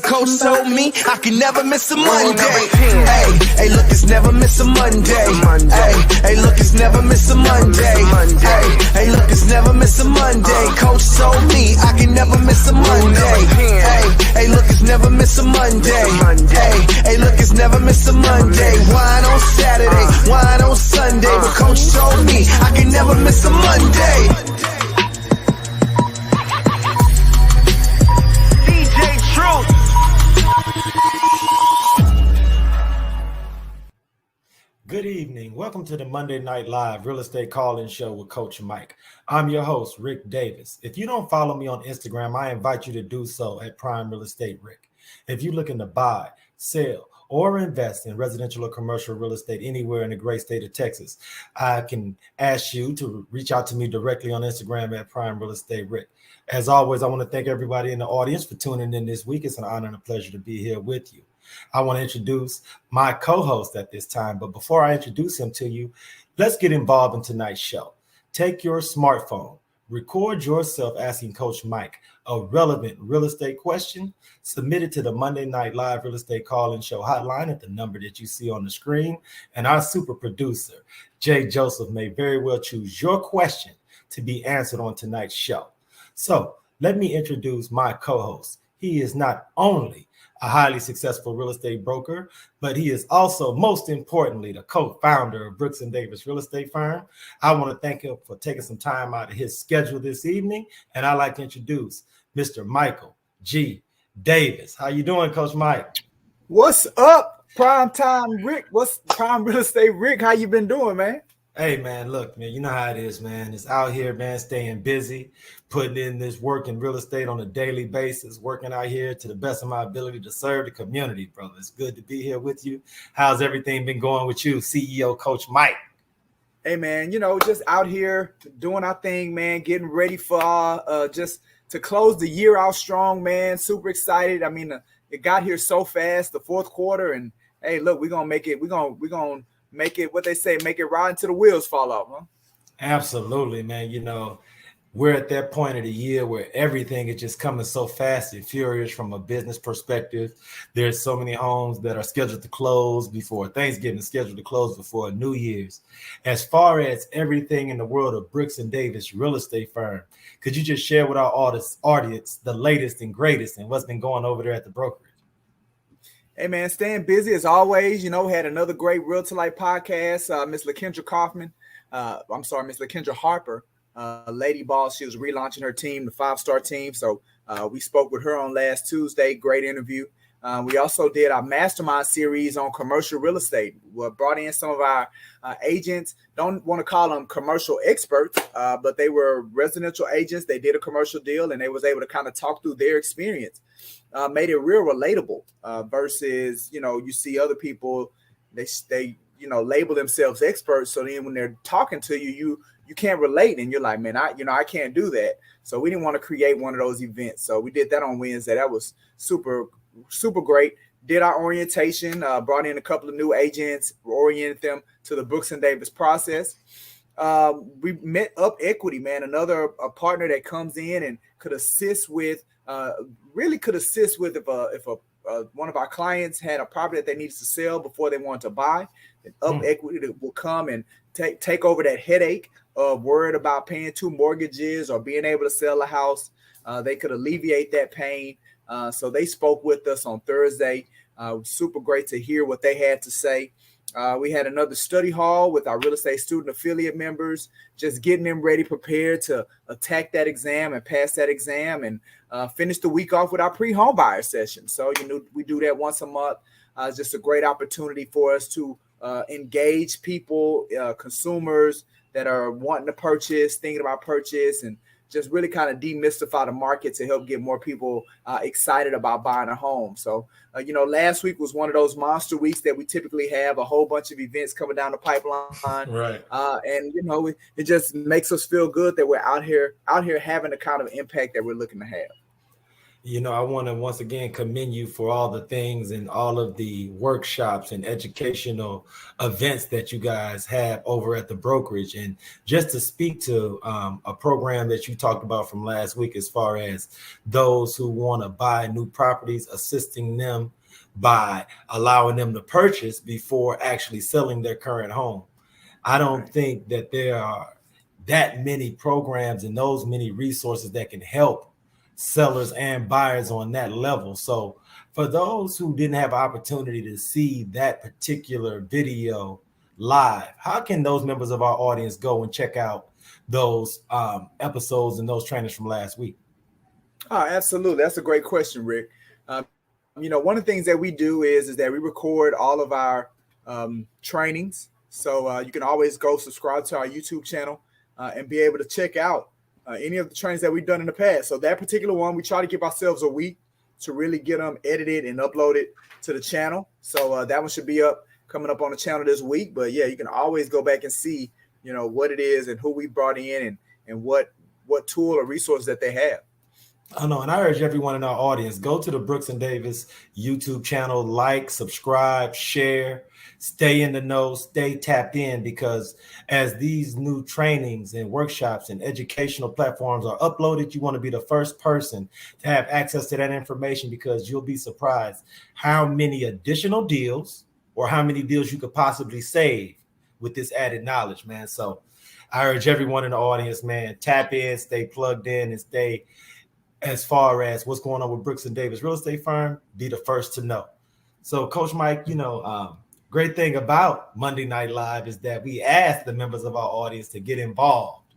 Coach told me I can never miss a Monday. Hey, look, it's never miss a Monday. Hey, look, it's never miss a Monday. Hey, look, it's never miss a Monday. Coach told me I can never miss a Monday. Hey, look, it's never miss a Monday. Hey, look, it's never miss a Monday. Wine on Saturday, wine on Sunday. But Coach told me I can never miss a Monday. Good evening. Welcome to the Monday Night Live Real Estate Call-In Show with Coach Mike. I'm your host, Rick Davis. If you don't follow me on Instagram, I invite you to do so at Prime Real Estate Rick. If you're looking to buy, sell, or invest in residential or commercial real estate anywhere in the great state of Texas, I can ask you to reach out to me directly on Instagram at Prime Real Estate Rick. As always, I want to thank everybody in the audience for tuning in this week. It's an honor and a pleasure to be here with you. I want to introduce my co-host at this time, but before I introduce him to you, let's get involved in tonight's show. Take your smartphone, record yourself asking Coach Mike a relevant real estate question, submit it to the Monday Night Live Real Estate Call-In Show hotline at the number that you see on the screen, and our super producer, Jay Joseph, may very well choose your question to be answered on tonight's show. So let me introduce my co-host. He is not only a highly successful real estate broker, but he is also, most importantly, the co-founder of Brooks & Davis Real Estate Firm. I want to thank him for taking some time out of his schedule this evening, and I'd like to introduce Mr. Michael G. Davis. How you doing, Coach Mike? What's up, Primetime Rick? What's Prime Real Estate Rick? How you been doing, man? Hey, man, look, man, you know how it is, man. It's out here, man, staying busy, putting in this work in real estate on a daily basis, working out here to the best of my ability to serve the community, brother. It's good to be here with you. How's everything been going with you, CEO Coach Mike? Hey, man, just out here doing our thing, man, getting ready for just to close the year out strong, man. Super excited. I mean, it got here so fast, the fourth quarter, and hey, look, we're going to make it. We're going to make it, what they say, make it right until the wheels fall off, huh? Absolutely, man. We're at that point of the year where everything is just coming so fast and furious from a business perspective. There's so many homes that are scheduled to close before Thanksgiving, scheduled to close before New Year's. As far as everything in the world of Brooks & Davis Real Estate Firm, could you just share with our audience the latest and greatest and what's been going over there at the brokerage? Hey, man, staying busy as always. Had another great Realtor Life podcast. Miss Lakendra Miss Lakendra Harper, Lady Boss. She was relaunching her team, the 5-star team. So we spoke with her on last Tuesday. Great interview. We also did our mastermind series on commercial real estate. We brought in some of our agents. Don't want to call them commercial experts, but they were residential agents. They did a commercial deal, and they was able to kind of talk through their experience. Made it real relatable versus, you see other people, they label themselves experts. So then when they're talking to you, you can't relate, and you're like, man, I can't do that. So we didn't want to create one of those events. So we did that on Wednesday. That was super great. Did our orientation, brought in a couple of new agents, oriented them to the Brooks & Davis process. We met Up Equity, man, a partner that comes in and could assist with, if one of our clients had a property that they needed to sell before they wanted to buy. And Up Equity will come and take over that headache of worried about paying 2 mortgages or being able to sell a house. They could alleviate that pain. So they spoke with us on Thursday. Super great to hear what they had to say. We had another study hall with our real estate student affiliate members, just getting them ready, prepared to attack that exam and pass that exam, and finish the week off with our pre-home buyer session. So, we do that once a month. It's just a great opportunity for us to engage people, consumers that are wanting to purchase, thinking about purchase, and just really kind of demystify the market to help get more people excited about buying a home. So, last week was one of those monster weeks that we typically have, a whole bunch of events coming down the pipeline. Right. And, it just makes us feel good that we're out here having the kind of impact that we're looking to have. I want to once again commend you for all the things and all of the workshops and educational events that you guys have over at the brokerage. And just to speak to a program that you talked about from last week, as far as those who want to buy new properties, assisting them by allowing them to purchase before actually selling their current home. I don't think that there are that many programs and those many resources that can help sellers and buyers on that level. So for those who didn't have opportunity to see that particular video live, how can those members of our audience go and check out those episodes and those trainings from last week? Oh, absolutely. That's a great question, Rick. One of the things that we do is that we record all of our trainings. So you can always go subscribe to our YouTube channel and be able to check out any of the trainings that we've done in the past. So that particular one, we try to give ourselves a week to really get them edited and uploaded to the channel. So that one should be coming up on the channel this week. But yeah, you can always go back and see, what it is and who we brought in and what tool or resource that they have. I know, and I urge everyone in our audience, go to the Brooks and Davis YouTube channel, like, subscribe, share, stay in the know, stay tapped in, because as these new trainings and workshops and educational platforms are uploaded, you want to be the first person to have access to that information, because you'll be surprised how many additional deals or how many deals you could possibly save with this added knowledge, man. So I urge everyone in the audience, man, tap in, stay plugged in, and stay as far as what's going on with Brooks and Davis Real Estate Firm, be the first to know. So Coach Mike, great thing about Monday Night Live is that we ask the members of our audience to get involved,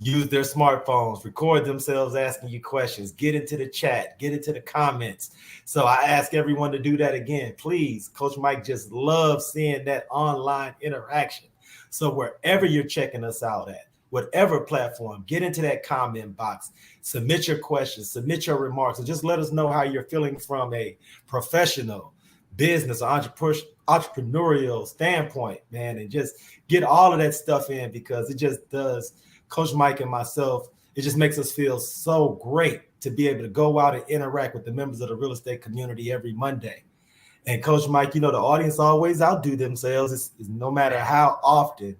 use their smartphones, record themselves asking you questions, get into the chat, get into the comments. So I ask everyone to do that again, please. Coach Mike just loves seeing that online interaction. So wherever you're checking us out at, whatever platform, get into that comment box, submit your questions, submit your remarks, and just let us know how you're feeling from a professional, business, or entrepreneurial standpoint, man, and just get all of that stuff in, because it just does, Coach Mike and myself, it just makes us feel so great to be able to go out and interact with the members of the real estate community every Monday. And Coach Mike, the audience always outdo themselves. It's no matter how often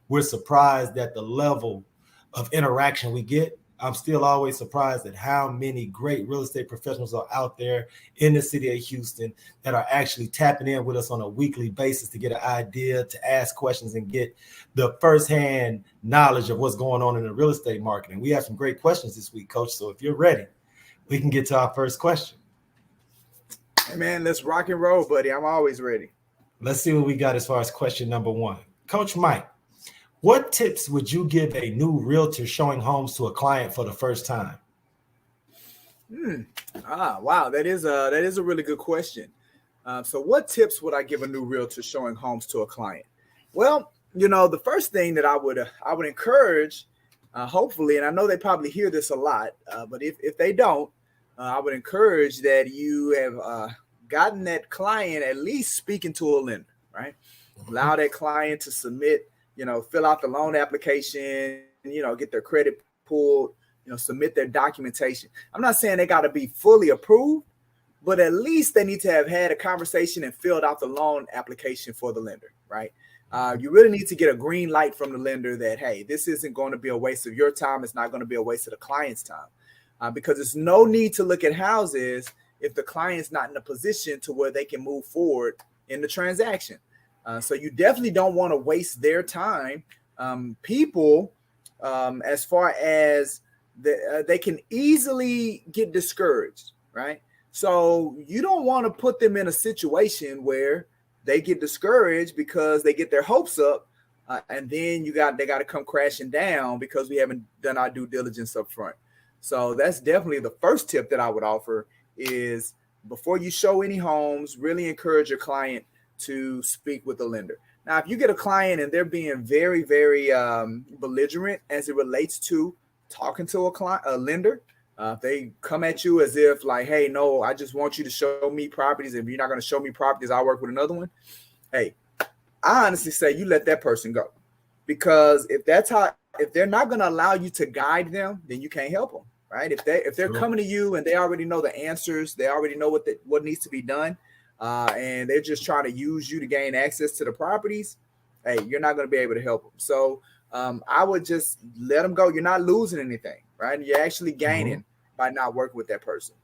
we're surprised at the level of interaction we get. I'm still always surprised at how many great real estate professionals are out there in the city of Houston that are actually tapping in with us on a weekly basis to get an idea, to ask questions, and get the firsthand knowledge of what's going on in the real estate market. And we have some great questions this week, Coach. So if you're ready, we can get to our first question. Hey, man, let's rock and roll, buddy. I'm always ready. Let's see what we got as far as question number one. Coach Mike, what tips would you give a new realtor showing homes to a client for the first time? Wow, that is a really good question. So what tips would I give a new realtor showing homes to a client? Well, the first thing that I would encourage, hopefully, and I know they probably hear this a lot, but if they don't, I would encourage that you have gotten that client at least speaking to a lender, right? Allow that client to submit, fill out the loan application, get their credit pulled, submit their documentation. I'm not saying they got to be fully approved, but at least they need to have had a conversation and filled out the loan application for the lender, right? You really need to get a green light from the lender that, hey, this isn't going to be a waste of your time. It's not going to be a waste of the client's time, because there's no need to look at houses if the client's not in a position to where they can move forward in the transaction. So you definitely don't want to waste their time. People, as far as they can easily get discouraged, right? So you don't want to put them in a situation where they get discouraged because they get their hopes up, and then they got to come crashing down because we haven't done our due diligence up front. So that's definitely the first tip that I would offer is, before you show any homes, really encourage your client to speak with the lender. Now, if you get a client and they're being very, very belligerent as it relates to talking to a lender, if they come at you as if like, hey, no, I just want you to show me properties. If you're not going to show me properties, I'll work with another one. Hey, I honestly say you let that person go, because if they're not going to allow you to guide them, then you can't help them, right? If they're coming to you and they already know the answers, they already know what needs to be done, and they're just trying to use you to gain access to the properties, hey, you're not going to be able to help them. So I would just let them go. You're not losing anything, right? You're actually gaining by not working with that person.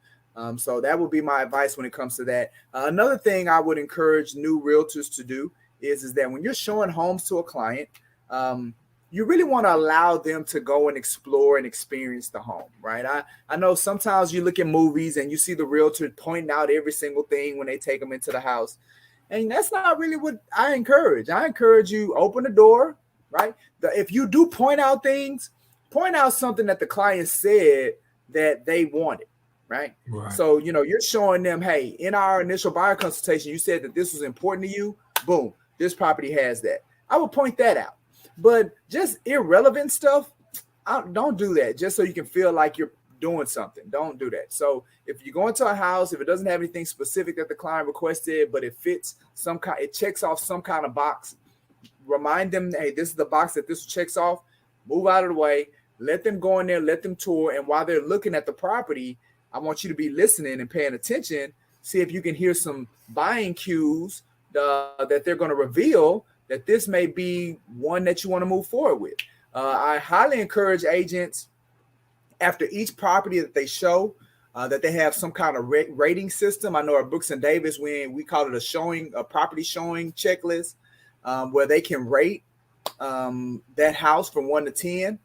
So that would be my advice when it comes to that. Another thing I would encourage new realtors to do is that when you're showing homes to a client, you really want to allow them to go and explore and experience the home, right? I know sometimes you look at movies and you see the realtor pointing out every single thing when they take them into the house. And that's not really what I encourage. I encourage you, open the door, right? If you do point out things, point out something that the client said that they wanted, right? So, you're showing them, hey, in our initial buyer consultation, you said that this was important to you. Boom, this property has that. I would point that out. But just irrelevant stuff, don't do that just so you can feel like you're doing something. Don't do that. So if you go into a house, if it doesn't have anything specific that the client requested, but it fits it checks off some kind of box, remind them, hey, this is the box that this checks off. Move out of the way. Let them go in there, let them tour. And while they're looking at the property, I want you to be listening and paying attention. See if you can hear some buying cues that they're going to reveal that this may be one that you want to move forward with. I highly encourage agents after each property that they show that they have some kind of rating system. I know at Brooks and Davis, we call it a property showing checklist where they can rate that house from 1 to 10,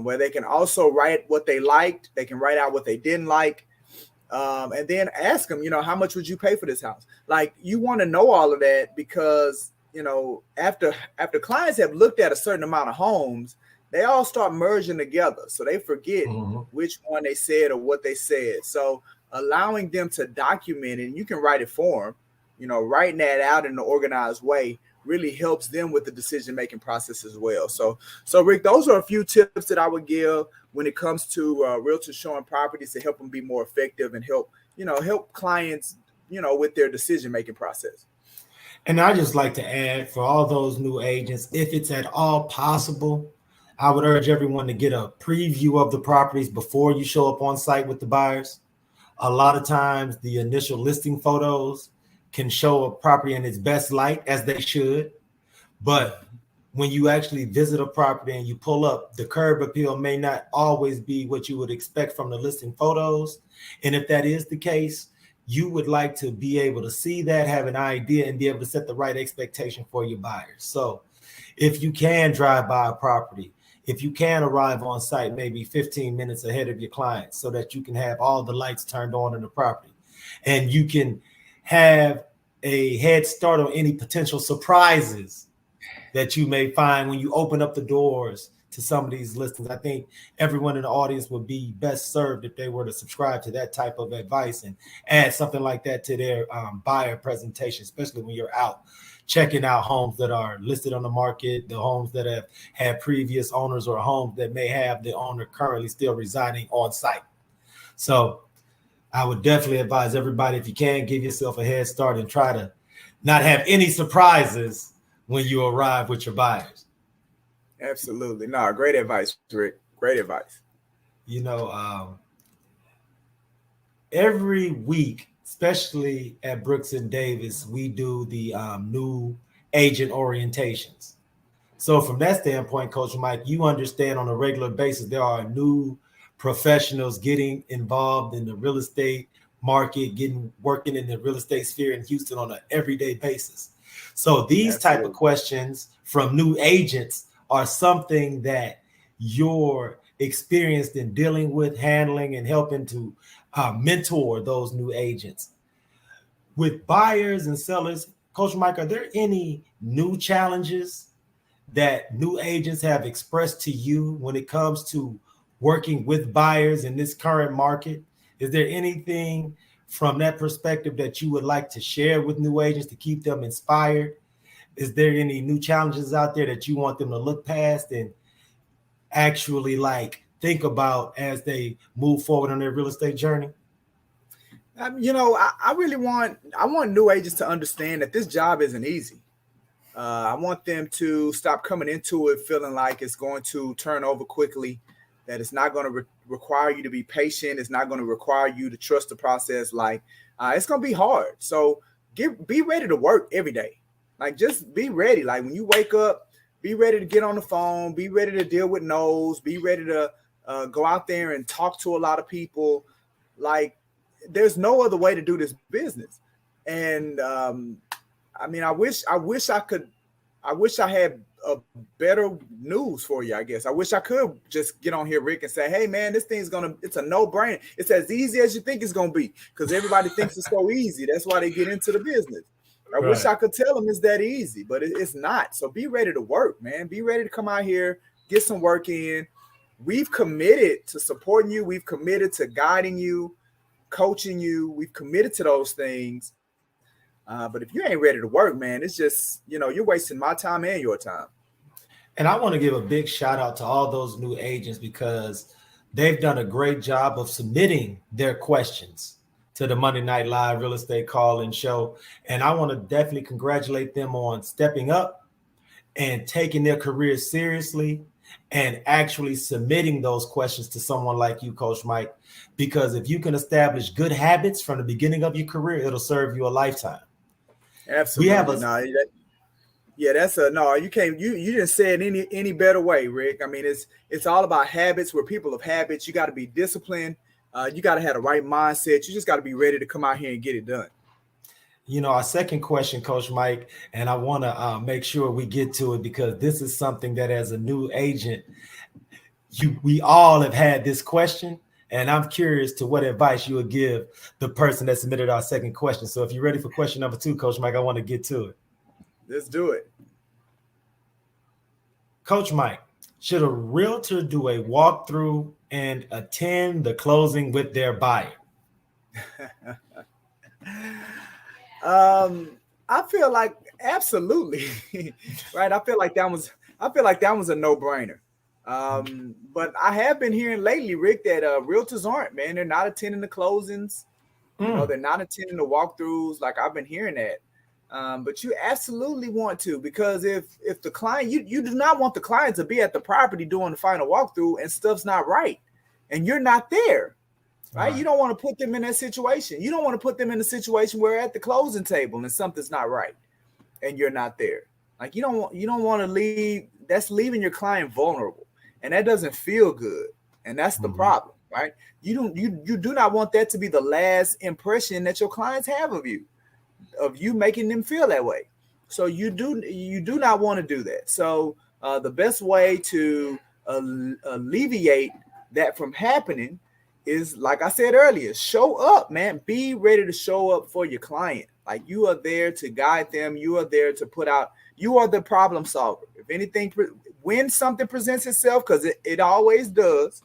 where they can also write what they liked. They can write out what they didn't like. And then ask them, how much would you pay for this house? Like, you want to know all of that because after clients have looked at a certain amount of homes, they all start merging together. So they forget which one they said or what they said. So allowing them to document it, and you can write it for them, writing that out in an organized way really helps them with the decision-making process as well. So Rick, those are a few tips that I would give when it comes to realtors showing properties to help them be more effective and help clients, with their decision-making process. And I just like to add, for all those new agents, if it's at all possible, I would urge everyone to get a preview of the properties before you show up on site with the buyers. A lot of times the initial listing photos can show a property in its best light, as they should. But when you actually visit a property and you pull up, the curb appeal may not always be what you would expect from the listing photos. And if that is the case, you would like to be able to see that, have an idea, and be able to set the right expectation for your buyers. So if you can drive by a property, if you can arrive on site maybe 15 minutes ahead of your client so that you can have all the lights turned on in the property, and you can have a head start on any potential surprises that you may find when you open up the doors to some of these listings. I think everyone in the audience would be best served if they were to subscribe to that type of advice and add something like that to their buyer presentation, especially when you're out checking out homes that are listed on the market, the homes that have had previous owners, or homes that may have the owner currently still residing on site. So I would definitely advise everybody, if you can, give yourself a head start and try to not have any surprises when you arrive with your buyers. Absolutely. No, great advice, Rick. Great advice. Every week, especially at Brooks and Davis, we do the new agent orientations. So from that standpoint, Coach Mike, you understand on a regular basis, there are new professionals getting involved in the real estate market, working in the real estate sphere in Houston on an everyday basis. So these type of questions from new agents are something that you're experienced in dealing with, handling, and helping to mentor those new agents. With buyers and sellers, Coach Mike, are there any new challenges that new agents have expressed to you when it comes to working with buyers in this current market? Is there anything from that perspective that you would like to share with new agents to keep them inspired? Is there any new challenges out there that you want them to look past and actually think about as they move forward on their real estate journey? I want new agents to understand that this job isn't easy. I want them to stop coming into it feeling like it's going to turn over quickly, that it's not going to require you to be patient. It's not going to require you to trust the process. Like it's going to be hard. So be ready to work every day. Like just be ready. Like when you wake up, be ready to get on the phone, be ready to deal with no's, be ready to go out there and talk to a lot of people. Like there's no other way to do this business. And I mean, I wish I had a better news for you, I guess. I wish I could just get on here, Rick, and say, hey man, this thing's it's a no-brainer. It's as easy as you think it's gonna be, because everybody thinks it's so easy. That's why they get into the business. I wish I could tell them it's that easy, but it's not. So be ready to work, man. Be ready to come out here, get some work in. We've committed to supporting you. We've committed to guiding you, coaching you. We've committed to those things. But if you ain't ready to work, man, it's just, you're wasting my time and your time. And I want to give a big shout out to all those new agents, because they've done a great job of submitting their questions to the Monday Night Live Real Estate Call-In Show. And I want to definitely congratulate them on stepping up and taking their careers seriously and actually submitting those questions to someone like you, Coach Mike, because if you can establish good habits from the beginning of your career, it'll serve you a lifetime. Absolutely. You can't, you didn't say it any better way, Rick. I mean, it's all about habits. We're people of habits. You got to be disciplined. You got to have the right mindset. You just got to be ready to come out here and get it done. Our second question, Coach Mike, and I want to make sure we get to it, because this is something that as a new agent, we all have had this question, and I'm curious to what advice you would give the person that submitted our second question. So if you're ready for question number 2, Coach Mike, I want to get to it. Let's do it. Coach Mike, should a realtor do a walkthrough and attend the closing with their buyer? I feel like absolutely, right? I feel like that was a no-brainer. But I have been hearing lately, Rick, that realtors aren't, man. They're not attending the closings. They're not attending the walkthroughs. Like I've been hearing that. But you absolutely want to, because if the client, you do not want the client to be at the property doing the final walkthrough and stuff's not right and you're not there, right? You don't want to put them in that situation. You don't want to put them in a situation where at the closing table and something's not right and you're not there. Like you don't want to leave. That's leaving your client vulnerable, and that doesn't feel good. And that's the problem, right? You do not want that to be the last impression that your clients have of you making them feel that way. So you do not want to do that. So the best way to alleviate that from happening is, like I said earlier, show up, man. Be ready to show up for your client. Like you are there to guide them. You are there to you are the problem solver. If anything, when something presents itself, because it always does,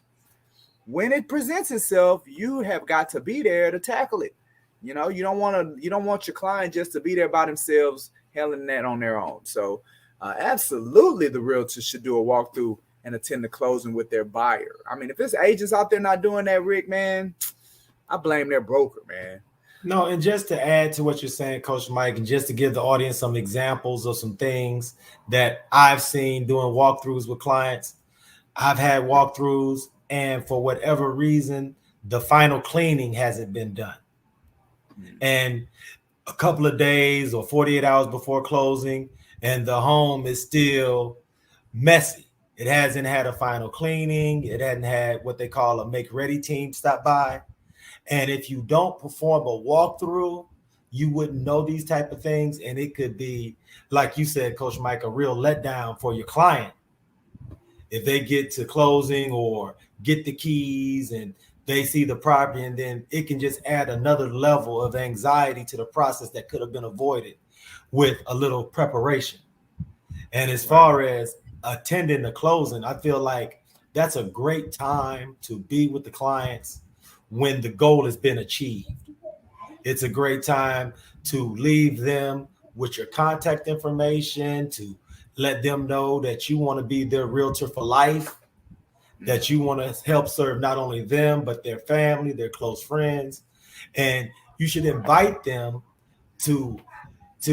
when it presents itself, you have got to be there to tackle it. You don't want your client just to be there by themselves, handling that on their own. So absolutely, the realtor should do a walkthrough and attend the closing with their buyer. I mean, if there's agents out there not doing that, Rick, man, I blame their broker, man. No, and just to add to what you're saying, Coach Mike, and just to give the audience some examples of some things that I've seen doing walkthroughs with clients. I've had walkthroughs, and for whatever reason, the final cleaning hasn't been done. And a couple of days or 48 hours before closing, and the home is still messy. It hasn't had a final cleaning. It hadn't had what they call a make-ready team stop by. And if you don't perform a walkthrough, you wouldn't know these type of things. And it could be, like you said, Coach Mike, a real letdown for your client. If they get to closing or get the keys and they see the property, and then it can just add another level of anxiety to the process that could have been avoided with a little preparation. And as far as attending the closing, I feel like that's a great time to be with the clients when the goal has been achieved. It's a great time to leave them with your contact information, to let them know that you want to be their realtor for life, that you want to help serve not only them, but their family, their close friends. And you should invite them to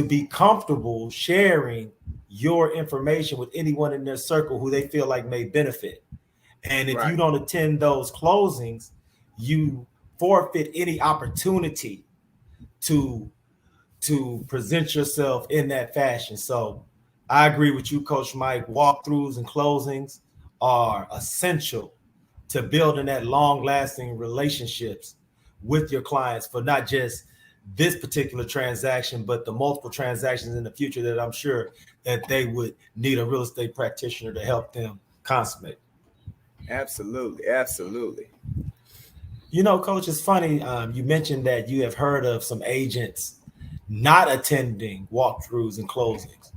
be comfortable sharing your information with anyone in their circle who they feel like may benefit. And if you don't attend those closings, you forfeit any opportunity to present yourself in that fashion. So I agree with you, Coach Mike. Walkthroughs and closings are essential to building that long-lasting relationships with your clients for not just this particular transaction, but the multiple transactions in the future that I'm sure that they would need a real estate practitioner to help them consummate. Absolutely. Absolutely. You know, Coach, it's funny. You mentioned that you have heard of some agents not attending walkthroughs and closings.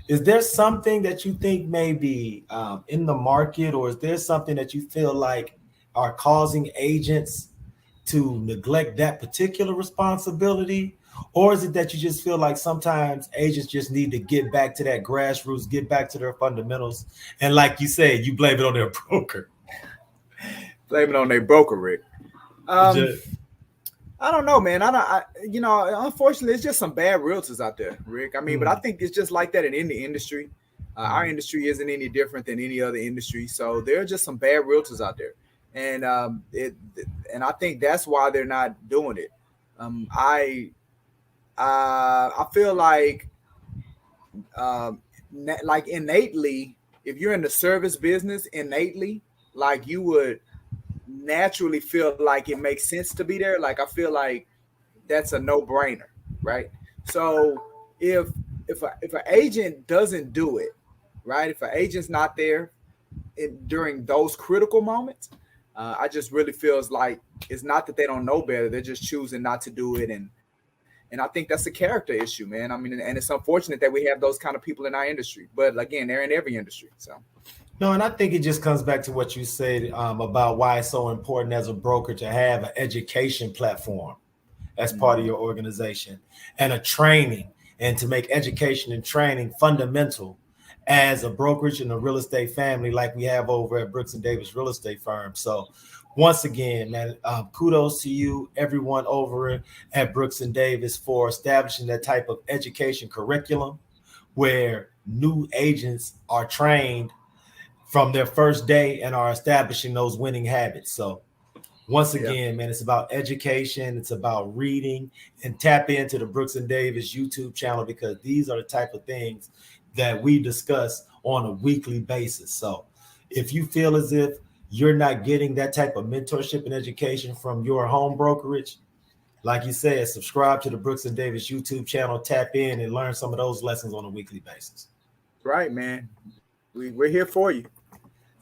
Is there something that you think may be in the market, or is there something that you feel like are causing agents to neglect that particular responsibility? Or is it that you just feel like sometimes agents just need to get back to that grassroots, get back to their fundamentals? And like you said, you blame it on their broker. Blame it on their broker, Rick. I don't know, man. Unfortunately, it's just some bad realtors out there, Rick. I mean, but I think it's just like that in any industry. Our industry isn't any different than any other industry. So there are just some bad realtors out there. And I think that's why they're not doing it. I feel like innately, if you're in the service business, innately, like you would naturally feel like it makes sense to be there. Like I feel like that's a no-brainer, right? So if an agent doesn't do it, right? If an agent's not there during those critical moments, I just really feels like it's not that they don't know better; they're just choosing not to do it, and I think that's a character issue, man. I mean, and it's unfortunate that we have those kind of people in our industry, but again, they're in every industry. So, no, and I think it just comes back to what you said about why it's so important as a broker to have an education platform as part of your organization and a training, and to make education and training fundamental as a brokerage and a real estate family like we have over at Brooks and Davis Real Estate Firm. So once again, man, kudos to you, everyone over at Brooks and Davis, for establishing that type of education curriculum where new agents are trained from their first day and are establishing those winning habits. So once again, man, it's about education. It's about reading, and tap into the Brooks and Davis YouTube channel, because these are the type of things that we discuss on a weekly basis. So if you feel as if you're not getting that type of mentorship and education from your home brokerage, like you said, subscribe to the Brooks and Davis YouTube channel, tap in and learn some of those lessons on a weekly basis. Right, man. We're here for you.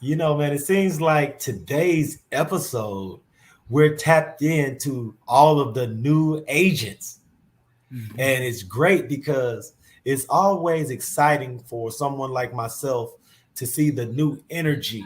You know, man, it seems like today's episode, we're tapped into all of the new agents. And it's great because it's always exciting for someone like myself to see the new energy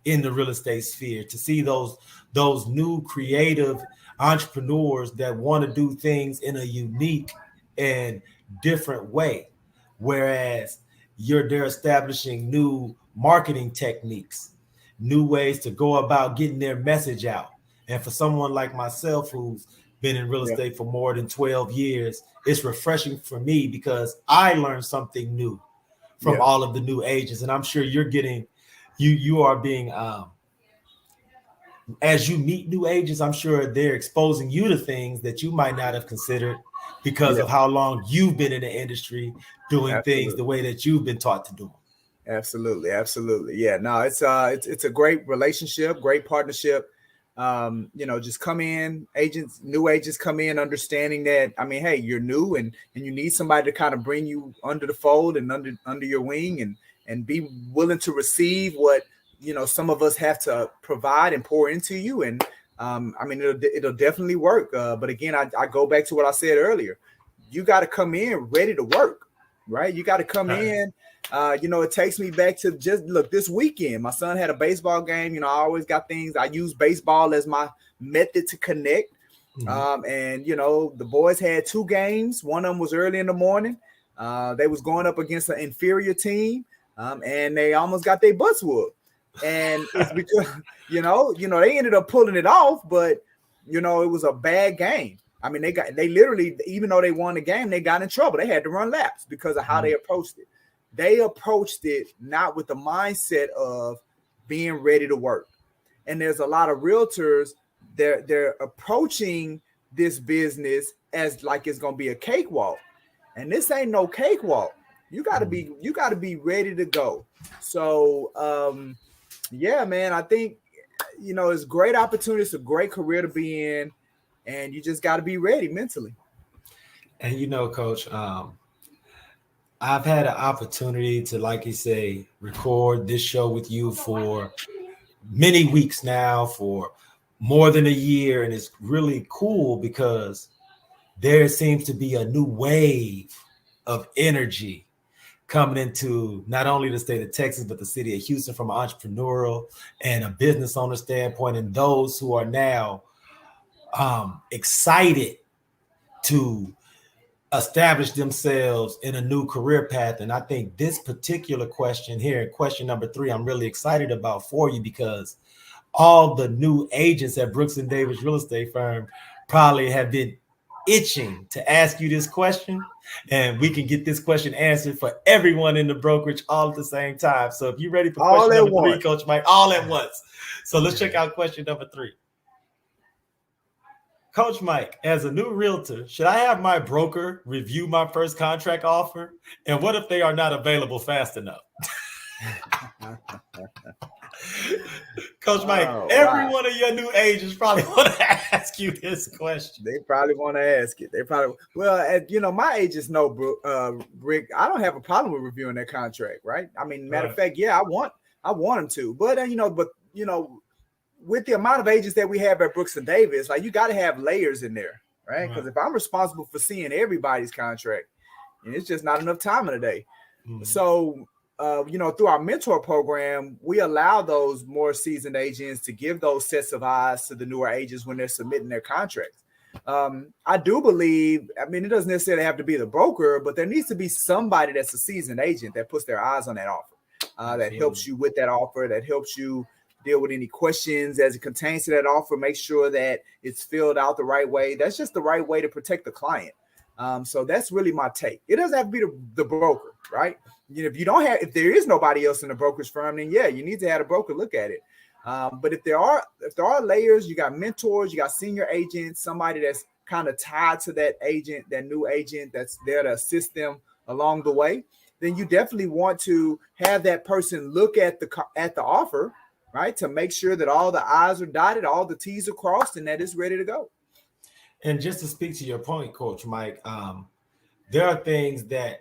in the real estate sphere, to see those new creative entrepreneurs that want to do things in a unique and different way. Whereas they're establishing new marketing techniques, new ways to go about getting their message out. And for someone like myself who's been in real estate for more than 12 years, it's refreshing for me because I learned something new from all of the new agents. And I'm sure you're getting, you are being, as you meet new agents, I'm sure they're exposing you to things that you might not have considered because of how long you've been in the industry doing things the way that you've been taught to do them. Absolutely. Yeah, no, it's a great relationship, great partnership. Just come in, new agents come in understanding that, I mean, hey, you're new and you need somebody to kind of bring you under the fold and under your wing and be willing to receive what, some of us have to provide and pour into you. And it'll definitely work. But again, I go back to what I said earlier. You got to come in ready to work, right? You got to come in. It takes me back to this weekend. My son had a baseball game. I always got things. I use baseball as my method to connect. And the boys had 2 games. One of them was early in the morning. They was going up against an inferior team, and they almost got their butts whooped. And it's because they ended up pulling it off, but it was a bad game. I mean, they literally, even though they won the game, they got in trouble. They had to run laps because of how they approached it. They approached it not with the mindset of, being ready to work. And there's a lot of realtors, they're approaching this business as like it's gonna be a cakewalk. And this ain't no cakewalk. You gotta be ready to go. So yeah, man, I think it's a great opportunity, it's a great career to be in, and you just gotta be ready mentally. And Coach, I've had an opportunity to, like you say, record this show with you for many weeks now, for more than a year. And it's really cool because there seems to be a new wave of energy coming into not only the state of Texas, but the city of Houston from an entrepreneurial and a business owner standpoint, and those who are now excited to establish themselves in a new career path. And I think this particular question here, question number 3, I'm really excited about for you, because all the new agents at Brooks and Davis Real Estate Firm probably have been itching to ask you this question, and we can get this question answered for everyone in the brokerage all at the same time. So if you're ready for question number 3, Coach Mike, all at once. So let's check out question number 3. Coach Mike, as a new realtor, should I have my broker review my first contract offer? And what if they are not available fast enough? Coach Mike, every one of your new agents probably want to ask you this question. They probably want to ask it. My agents know, Rick, I don't have a problem with reviewing their contract, right? I mean, matter of fact, yeah, I want them to. But with the amount of agents that we have at Brooks and Davis, like, you got to have layers in there, right? Because if I'm responsible for seeing everybody's contract, and it's just not enough time in a day. Mm-hmm. So, through our mentor program, we allow those more seasoned agents to give those sets of eyes to the newer agents when they're submitting their contracts. I do believe, it doesn't necessarily have to be the broker, but there needs to be somebody that's a seasoned agent that puts their eyes on that offer, that helps you with that offer, that helps you deal with any questions as it pertains to that offer, make sure that it's filled out the right way. That's just the right way to protect the client. So that's really my take. It doesn't have to be the broker, right? If there is nobody else in the brokerage firm, then yeah, you need to have a broker look at it. But if there are layers, you got mentors, you got senior agents, somebody that's kind of tied to that agent, that new agent that's there to assist them along the way, then you definitely want to have that person look at the offer, right, to make sure that all the I's are dotted, all the T's are crossed, and that it's ready to go. And just to speak to your point, Coach Mike, there are things that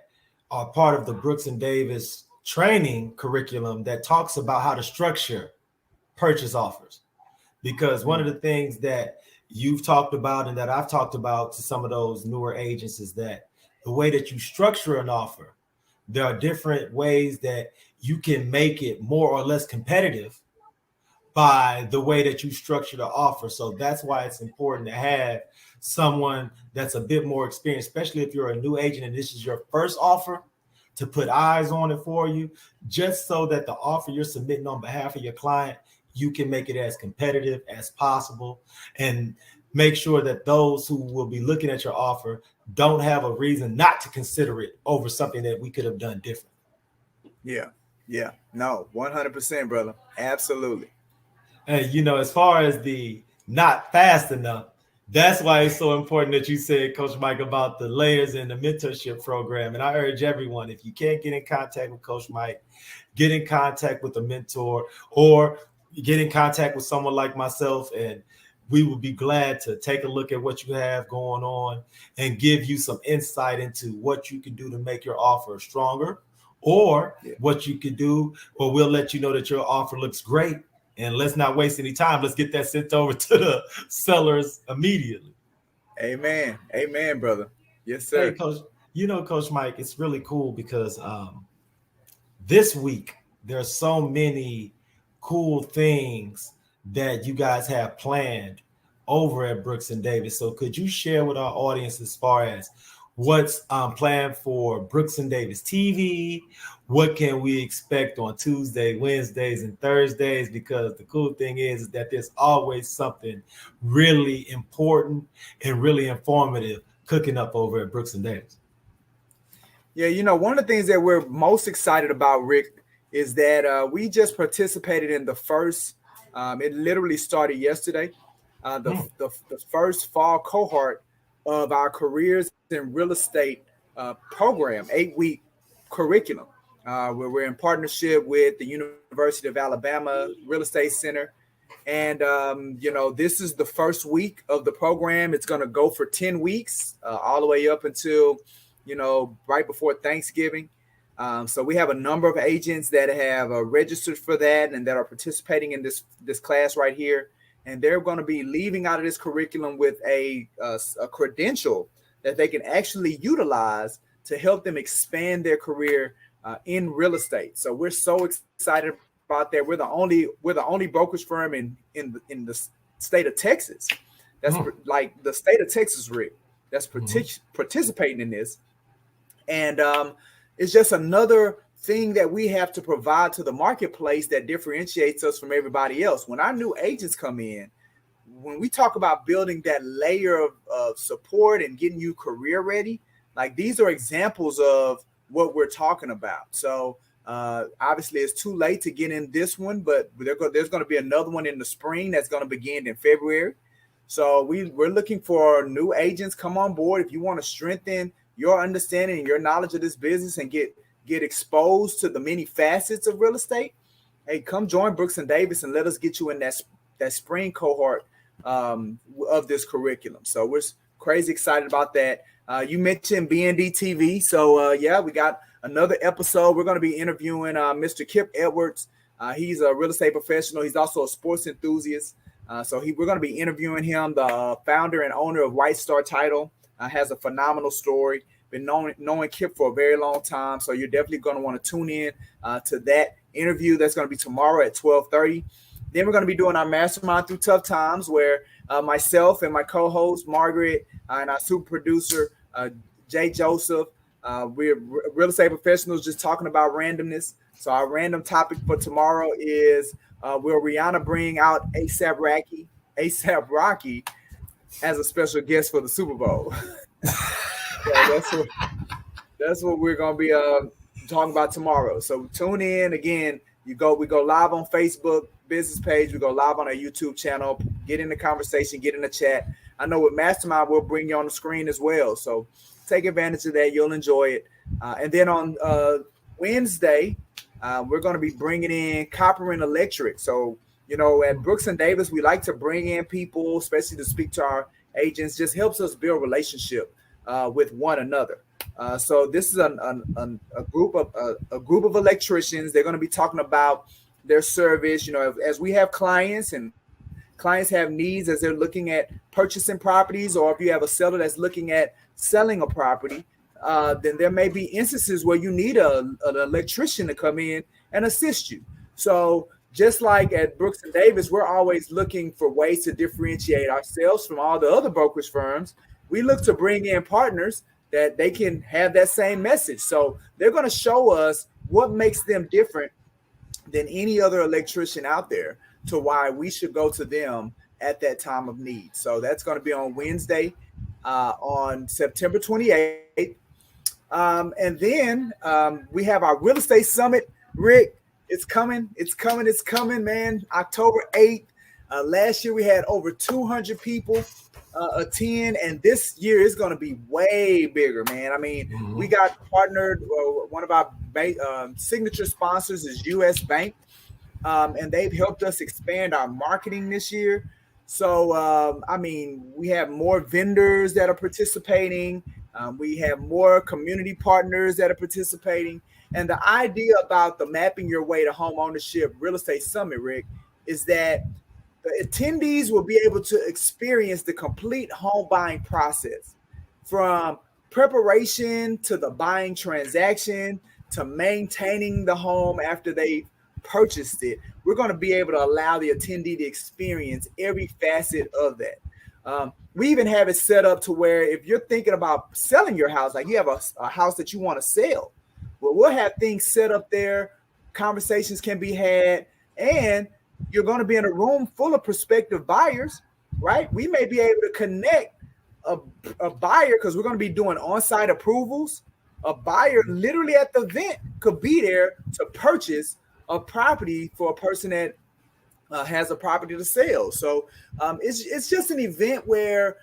are part of the Brooks and Davis training curriculum that talks about how to structure purchase offers. Because one of the things that you've talked about and that I've talked about to some of those newer agents is that the way that you structure an offer, there are different ways that you can make it more or less competitive by the way that you structure the offer. So that's why it's important to have someone that's a bit more experienced, especially if you're a new agent and this is your first offer, to put eyes on it for you, just so that the offer you're submitting on behalf of your client, you can make it as competitive as possible and make sure that those who will be looking at your offer don't have a reason not to consider it over something that we could have done different. Yeah. No, 100%, brother. Absolutely. And, as far as the not fast enough, that's why it's so important that you said, Coach Mike, about the layers in the mentorship program. And I urge everyone, if you can't get in contact with Coach Mike, get in contact with a mentor or get in contact with someone like myself, and we will be glad to take a look at what you have going on and give you some insight into what you can do to make your offer stronger, or what you could do, or we'll let you know that your offer looks great. And let's not waste any time. Let's get that sent over to the sellers immediately. Amen. Amen, brother. Yes, sir. Hey, Coach, Coach Mike, it's really cool because this week there are so many cool things that you guys have planned over at Brooks and Davis. So could you share with our audience as far as what's planned for Brooks and Davis TV? What can we expect on Tuesday, Wednesdays, and Thursdays? Because the cool thing is that there's always something really important and really informative cooking up over at Brooks and Davis. Yeah, one of the things that we're most excited about, Rick, is that we just participated in the first. It literally started yesterday. The first fall cohort of our careers in real estate program, 8-week curriculum. Where we're in partnership with the University of Alabama Real Estate Center. And, this is the first week of the program. It's going to go for 10 weeks, all the way up until, right before Thanksgiving. So we have a number of agents that have registered for that and that are participating in this class right here. And they're going to be leaving out of this curriculum with a credential that they can actually utilize to help them expand their career in real estate. So we're so excited about that. We're the only brokerage firm in the state of Texas. That's like the state of Texas, Rick, that's participating in this. And it's just another thing that we have to provide to the marketplace that differentiates us from everybody else. When our new agents come in, when we talk about building that layer of support and getting you career ready, like these are examples of what we're talking about. So obviously it's too late to get in this one, but there's going to be another one in the spring that's going to begin in February. So we're looking for new agents. Come on board if you want to strengthen your understanding and your knowledge of this business and get exposed to the many facets of real estate. Hey, come join Brooks and Davis and let us get you in that spring cohort of this curriculum. So we're crazy excited about that. You mentioned BND TV. So we got another episode. We're going to be interviewing Mr. Kip Edwards. He's a real estate professional. He's also a sports enthusiast. We're going to be interviewing him, the founder and owner of White Star Title. Has a phenomenal story. Been knowing Kip for a very long time. So you're definitely going to want to tune in to that interview. That's going to be tomorrow at 12:30. Then we're going to be doing our Mastermind Through Tough Times, where myself and my co-host Margaret and our super producer Jay Joseph, we're real estate professionals just talking about randomness. So our random topic for tomorrow is will Rihanna bring out ASAP Rocky as a special guest for the Super Bowl? So that's what we're going to be talking about tomorrow. So tune in again. We go live on Facebook business page. We go live on our YouTube channel. Get in the conversation. Get in the chat. I know with Mastermind we'll bring you on the screen as well. So take advantage of that. You'll enjoy it. And then on Wednesday, we're going to be bringing in copper and electric. So at Brooks and Davis, we like to bring in people, especially to speak to our agents. Just helps us build relationship with one another. So this is a group of electricians. They're going to be talking about their service. As we have clients and clients have needs as they're looking at purchasing properties, or if you have a seller that's looking at selling a property, then there may be instances where you need an electrician to come in and assist you. So just like at Brooks and Davis, we're always looking for ways to differentiate ourselves from all the other brokerage firms. We look to bring in partners that they can have that same message. So they're going to show us what makes them different than any other electrician out there to why we should go to them at that time of need. So that's going to be on Wednesday, on September 28th. And then we have our real estate summit. Rick, it's coming, man. October 8th. Last year we had over 200 people attend, and this year is going to be way bigger, man. I mean, we got partnered. One of our signature sponsors is U.S. Bank, and they've helped us expand our marketing this year. So, we have more vendors that are participating. We have more community partners that are participating. And the idea about the Mapping Your Way to Home Ownership Real Estate Summit, Rick, is that the attendees will be able to experience the complete home buying process, from preparation to the buying transaction to maintaining the home after they purchased it. We're going to be able to allow the attendee to experience every facet of that. We even have it set up to where if you're thinking about selling your house, like you have a house that you want to sell, well, we'll have things set up there. Conversations can be had, and you're going to be in a room full of prospective buyers, right? We may be able to connect a buyer because we're going to be doing on-site approvals a buyer literally at the event could be there to purchase a property for a person that has a property to sell. So it's just an event where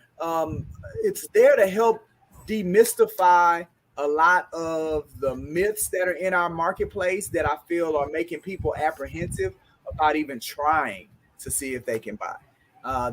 it's there to help demystify a lot of the myths that are in our marketplace that I feel are making people apprehensive about even trying to see if they can buy.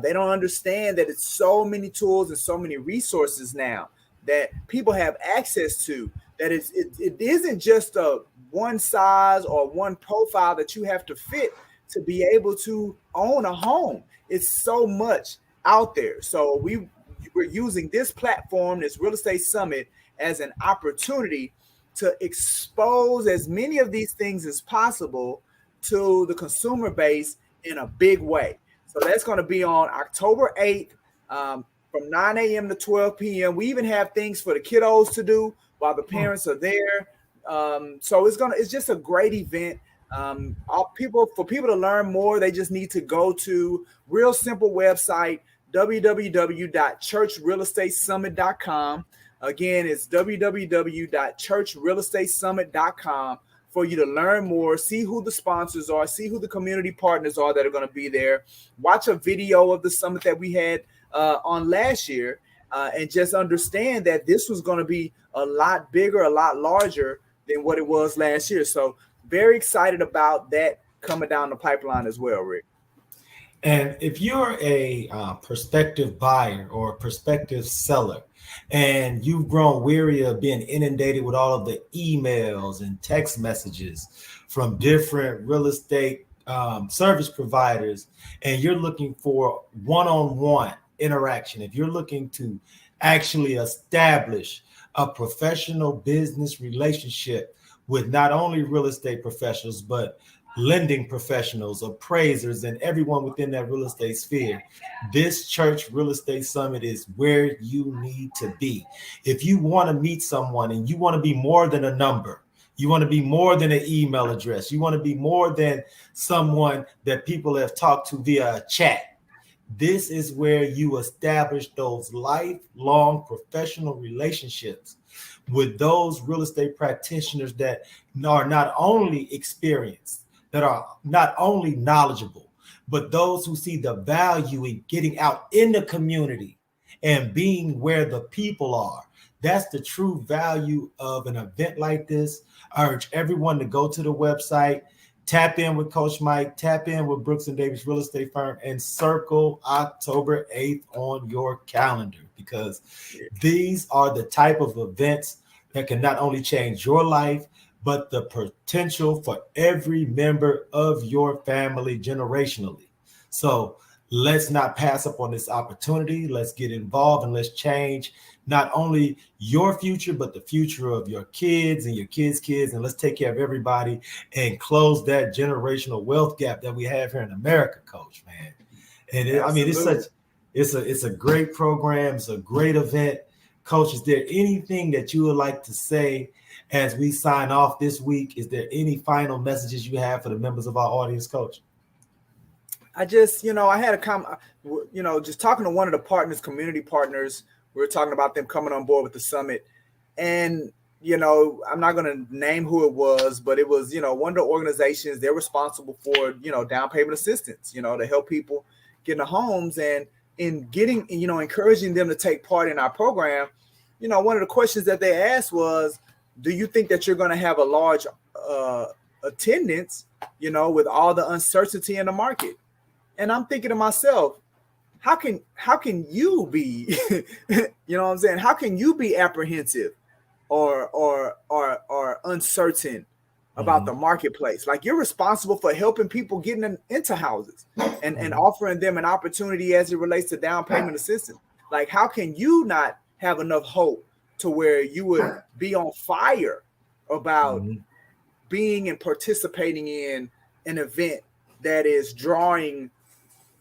They don't understand that it's so many tools and so many resources now that people have access to, that it isn't just a one size or one profile that you have to fit to be able to own a home. It's so much out there. So we're using this platform, this Real Estate Summit, as an opportunity to expose as many of these things as possible to the consumer base in a big way. So that's going to be on October 8th from 9 a.m. to 12 p.m. We even have things for the kiddos to do while the parents are there. So it's just a great event. For people to learn more, they just need to go to real simple website, www.churchrealestatesummit.com. Again, it's www.churchrealestatesummit.com for you to learn more, see who the sponsors are, see who the community partners are that are going to be there. Watch a video of the summit that we had on last year, and just understand that this was going to be a lot bigger, a lot larger than what it was last year. So very excited about that coming down the pipeline as well, Rick. And if you're a prospective buyer or a prospective seller, and you've grown weary of being inundated with all of the emails and text messages from different real estate service providers, and you're looking for one-on-one interaction, if you're looking to actually establish a professional business relationship with not only real estate professionals, but lending professionals, appraisers, and everyone within that real estate sphere, this Church Real Estate Summit is where you need to be. If you want to meet someone and you want to be more than a number, you want to be more than an email address, you want to be more than someone that people have talked to via a chat, this is where you establish those lifelong professional relationships with those real estate practitioners that are not only experienced, that are not only knowledgeable, but those who see the value in getting out in the community and being where the people are. That's the true value of an event like this. I urge everyone to go to the website, tap in with Coach Mike, tap in with Brooks and Davis Real Estate Firm, and circle October 8th on your calendar, because these are the type of events that can not only change your life, but the potential for every member of your family generationally. So let's not pass up on this opportunity. Let's get involved and let's change not only your future, but the future of your kids and your kids' kids. And let's take care of everybody and close that generational wealth gap that we have here in America, Coach, man. And it's a great program. It's a great event. Coach, is there anything that you would like to say as we sign off this week? Is there any final messages you have for the members of our audience, Coach? I just, I had a comment, just talking to one of the partners, community partners. We were talking about them coming on board with the summit. And, I'm not going to name who it was, but it was, one of the organizations. They're responsible for, down payment assistance, to help people get into homes, and in getting, encouraging them to take part in our program. One of the questions that they asked was, do you think that you're going to have a large attendance, with all the uncertainty in the market? And I'm thinking to myself, how can you be, how can you be apprehensive or uncertain about the marketplace? Like, you're responsible for helping people getting into houses and offering them an opportunity as it relates to down payment assistance. Like, how can you not have enough hope to where you would be on fire about being and participating in an event that is drawing,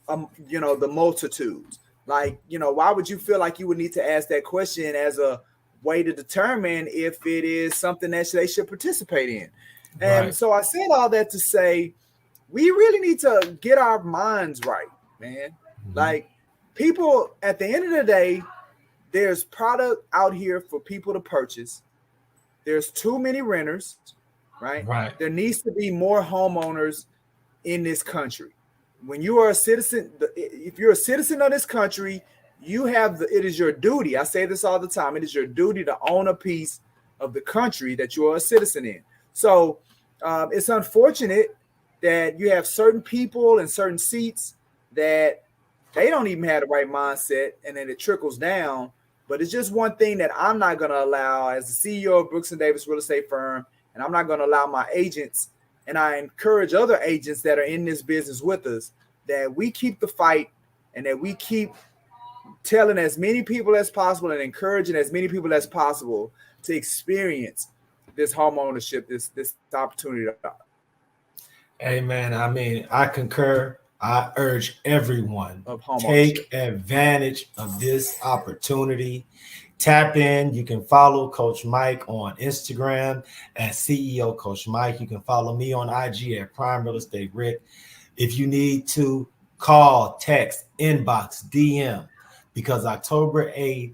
the multitudes? Like, why would you feel like you would need to ask that question as a way to determine if it is something that they should participate in? And so I said all that to say, we really need to get our minds right, man. Like, people, at the end of the day, there's product out here for people to purchase. there's too many renters, right? Right. There needs to be more homeowners in this country. When you are a citizen, if you're a citizen of this country, it is your duty. I say this all the time. It is your duty to own a piece of the country that you are a citizen in. So it's unfortunate that you have certain people in certain seats that they don't even have the right mindset, and then it trickles down. But it's just one thing that I'm not going to allow as the CEO of Brooks & Davis Real Estate Firm, and I'm not going to allow my agents, and I encourage other agents that are in this business with us, that we keep the fight and that we keep telling as many people as possible and encouraging as many people as possible to experience this home ownership, this opportunity. Hey, man, I mean, I concur. I urge everyone, take advantage of this opportunity. Tap in. You can follow Coach Mike on Instagram at CEO Coach Mike. You can follow me on IG at Prime Real Estate Rick. If you need to, call, text, inbox, DM, because October 8th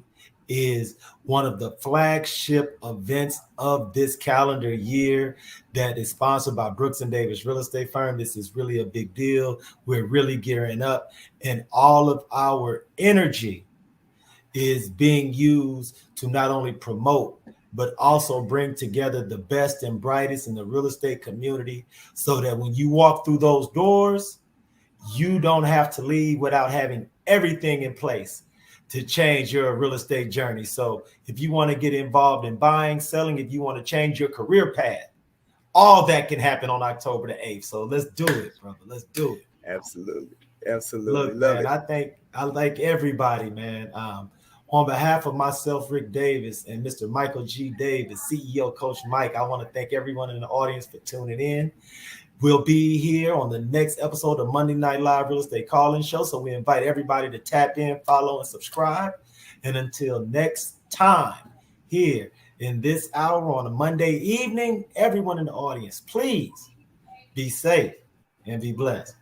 is one of the flagship events of this calendar year that is sponsored by Brooks & Davis Real Estate Firm. This is really a big deal. We're really gearing up, and all of our energy is being used to not only promote, but also bring together the best and brightest in the real estate community, so that when you walk through those doors, you don't have to leave without having everything in place to change your real estate journey. So if you want to get involved in buying, selling, if you want to change your career path, all that can happen on October the 8th. So let's do it, brother. Let's do it. Absolutely. Look, man, I thank everybody, man. On behalf of myself, Rick Davis, and Mr. Michael G. Davis, CEO Coach Mike, I want to thank everyone in the audience for tuning in. We'll be here on the next episode of Monday Night Live Real Estate Call-In Show. So we invite everybody to tap in, follow, and subscribe. And until next time, here in this hour on a Monday evening, everyone in the audience, please be safe and be blessed.